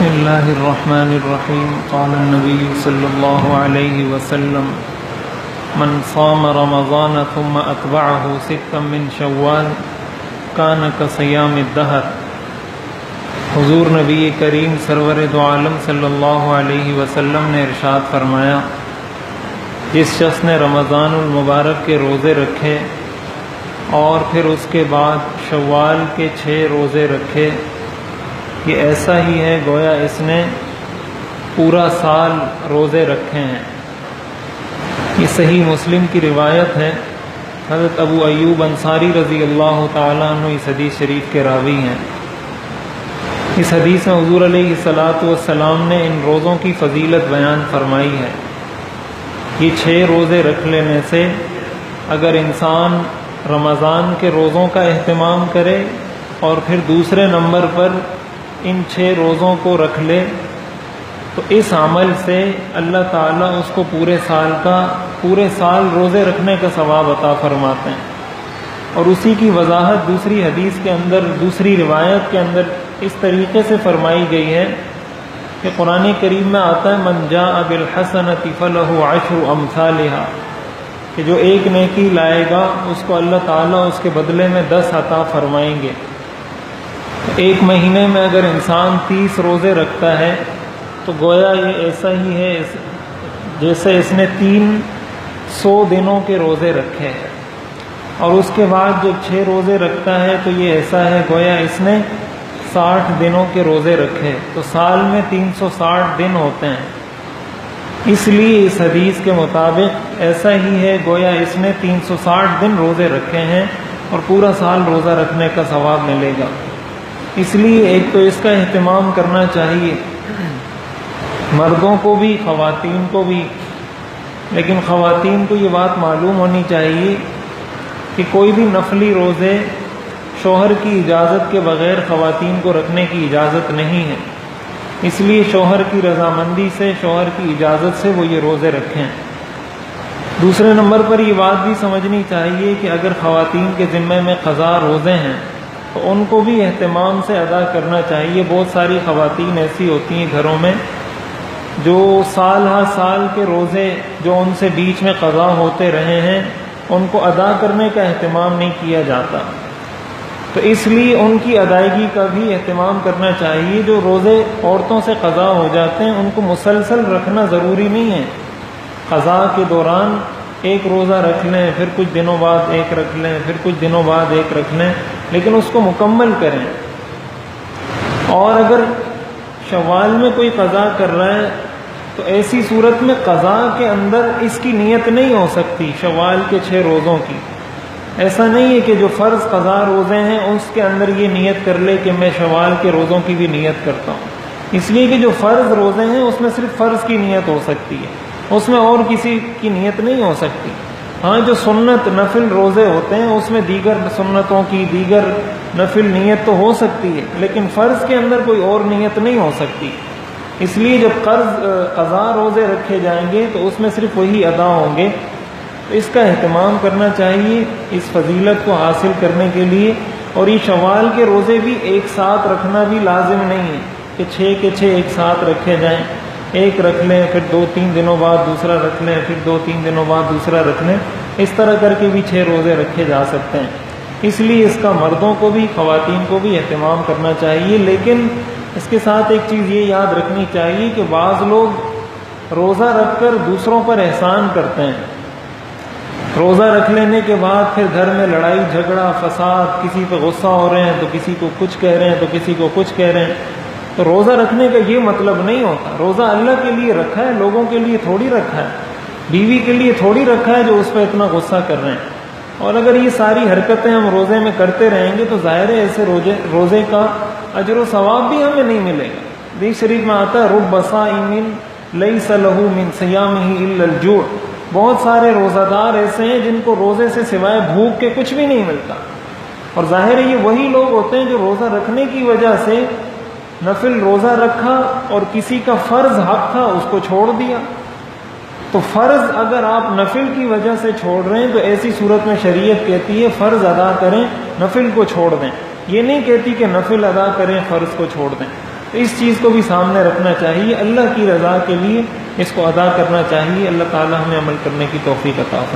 بسم اللہ الرحمن الرحیم قال النبی صلی اللہ علیہ وسلم من صام رمضان ثم اتبعه ستا من شوال کان کصیام الدہر۔ حضور نبی کریم سرور دو عالم صلی اللہ علیہ وسلم نے ارشاد فرمایا، جس شخص نے رمضان المبارک کے روزے رکھے اور پھر اس کے بعد شوال کے 6 روزے رکھے، یہ ایسا ہی ہے گویا اس نے پورا سال روزے رکھے ہیں۔ یہ صحیح مسلم کی روایت ہے۔ حضرت ابو ایوب انصاری رضی اللہ تعالیٰ عنہ اس حدیث شریف کے راوی ہیں۔ اس حدیث میں حضور علیہ الصلاۃ والسلام نے ان روزوں کی فضیلت بیان فرمائی ہے۔ یہ 6 روزے رکھ لینے سے اگر انسان رمضان کے روزوں کا اہتمام کرے اور پھر دوسرے نمبر پر ان 6 روزوں کو رکھ لے تو اس عمل سے اللہ تعالیٰ اس کو پورے سال روزے رکھنے کا ثواب عطا فرماتے ہیں۔ اور اسی کی وضاحت دوسری حدیث کے اندر، دوسری روایت کے اندر اس طریقے سے فرمائی گئی ہے کہ قرآن کریم میں آتا ہے من جاء بالحسنۃ فلہ 10 امثالھا، کہ جو ایک نیکی لائے گا اس کو اللہ تعالیٰ اس کے بدلے میں 10 عطا فرمائیں گے۔ ایک مہینے میں اگر انسان 30 روزے رکھتا ہے تو گویا یہ ایسا ہی ہے جیسے اس نے 300 دنوں کے روزے رکھے ہیں، اور اس کے بعد جب 6 روزے رکھتا ہے تو یہ ایسا ہے گویا اس نے 60 دنوں کے روزے رکھے، تو سال میں 360 دن ہوتے ہیں۔ اس لیے اس حدیث کے مطابق ایسا ہی ہے گویا اس نے 360 دن روزے رکھے ہیں اور پورا سال روزہ رکھنے کا ثواب ملے گا۔ اس لیے ایک تو اس کا اہتمام کرنا چاہیے، مردوں کو بھی خواتین کو بھی، لیکن خواتین کو یہ بات معلوم ہونی چاہیے کہ کوئی بھی نفلی روزے شوہر کی اجازت کے بغیر خواتین کو رکھنے کی اجازت نہیں ہے۔ اس لیے شوہر کی رضامندی سے، شوہر کی اجازت سے وہ یہ روزے رکھیں۔ دوسرے نمبر پر یہ بات بھی سمجھنی چاہیے کہ اگر خواتین کے ذمے میں قضا روزے ہیں تو ان کو بھی اہتمام سے ادا کرنا چاہیے۔ بہت ساری خواتین ایسی ہوتی ہیں گھروں میں جو سال ہر سال کے روزے جو ان سے بیچ میں قضا ہوتے رہے ہیں ان کو ادا کرنے کا اہتمام نہیں کیا جاتا، تو اس لیے ان کی ادائیگی کا بھی اہتمام کرنا چاہیے۔ جو روزے عورتوں سے قضا ہو جاتے ہیں ان کو مسلسل رکھنا ضروری نہیں ہے، قضا کے دوران ایک روزہ رکھ لیں، پھر کچھ دنوں بعد ایک رکھ لیں، پھر کچھ دنوں بعد ایک رکھ لیں، لیکن اس کو مکمل کریں۔ اور اگر شوال میں کوئی قضا کر رہا ہے تو ایسی صورت میں قضا کے اندر اس کی نیت نہیں ہو سکتی شوال کے 6 روزوں کی۔ ایسا نہیں ہے کہ جو فرض قضا روزے ہیں اس کے اندر یہ نیت کر لے کہ میں شوال کے روزوں کی بھی نیت کرتا ہوں، اس لیے کہ جو فرض روزے ہیں اس میں صرف فرض کی نیت ہو سکتی ہے، اس میں اور کسی کی نیت نہیں ہو سکتی۔ ہاں جو سنت نفل روزے ہوتے ہیں اس میں دیگر سنتوں کی دیگر نفل نیت تو ہو سکتی ہے، لیکن فرض کے اندر کوئی اور نیت نہیں ہو سکتی۔ اس لیے جب قضا روزے رکھے جائیں گے تو اس میں صرف وہی ادا ہوں گے۔ تو اس کا اہتمام کرنا چاہیے اس فضیلت کو حاصل کرنے کے لیے۔ اور یہ شوال کے روزے بھی ایک ساتھ رکھنا بھی لازم نہیں ہے کہ 6 کے 6 ایک ساتھ رکھے جائیں، ایک رکھ لیں پھر 2-3 دنوں بعد دوسرا رکھ لیں، پھر 2-3 دنوں بعد دوسرا رکھ لیں، اس طرح کر کے بھی 6 روزے رکھے جا سکتے ہیں۔ اس لیے اس کا مردوں کو بھی خواتین کو بھی اہتمام کرنا چاہیے۔ لیکن اس کے ساتھ ایک چیز یہ یاد رکھنی چاہیے کہ بعض لوگ روزہ رکھ کر دوسروں پر احسان کرتے ہیں، روزہ رکھ لینے کے بعد پھر گھر میں لڑائی جھگڑا فساد، کسی پہ غصہ ہو رہے ہیں تو کسی کو کچھ کہہ رہے ہیں تو کسی کو کچھ کہہ رہے ہیں۔ تو روزہ رکھنے کا یہ مطلب نہیں ہوتا۔ روزہ اللہ کے لیے رکھا ہے، لوگوں کے لیے تھوڑی رکھا ہے، بیوی کے لیے تھوڑی رکھا ہے جو اس پہ اتنا غصہ کر رہے ہیں۔ اور اگر یہ ساری حرکتیں ہم روزے میں کرتے رہیں گے تو ظاہر ہے ایسے روزے کا اجر و ثواب بھی ہمیں نہیں ملے گا۔ حدیث شریف میں آتا ہے رب صائم لیس لہ من صیامہ الا الجوع، بہت سارے روزہ دار ایسے ہیں جن کو روزے سے سوائے بھوک کے کچھ بھی نہیں ملتا۔ اور ظاہر ہے یہ وہی لوگ ہوتے ہیں جو روزہ رکھنے کی وجہ سے نفل روزہ رکھا اور کسی کا فرض حق تھا اس کو چھوڑ دیا۔ تو فرض اگر آپ نفل کی وجہ سے چھوڑ رہے ہیں تو ایسی صورت میں شریعت کہتی ہے فرض ادا کریں، نفل کو چھوڑ دیں۔ یہ نہیں کہتی کہ نفل ادا کریں فرض کو چھوڑ دیں۔ تو اس چیز کو بھی سامنے رکھنا چاہیے، اللہ کی رضا کے لیے اس کو ادا کرنا چاہیے۔ اللہ تعالی ہمیں عمل کرنے کی توفیق عطا فرمائے۔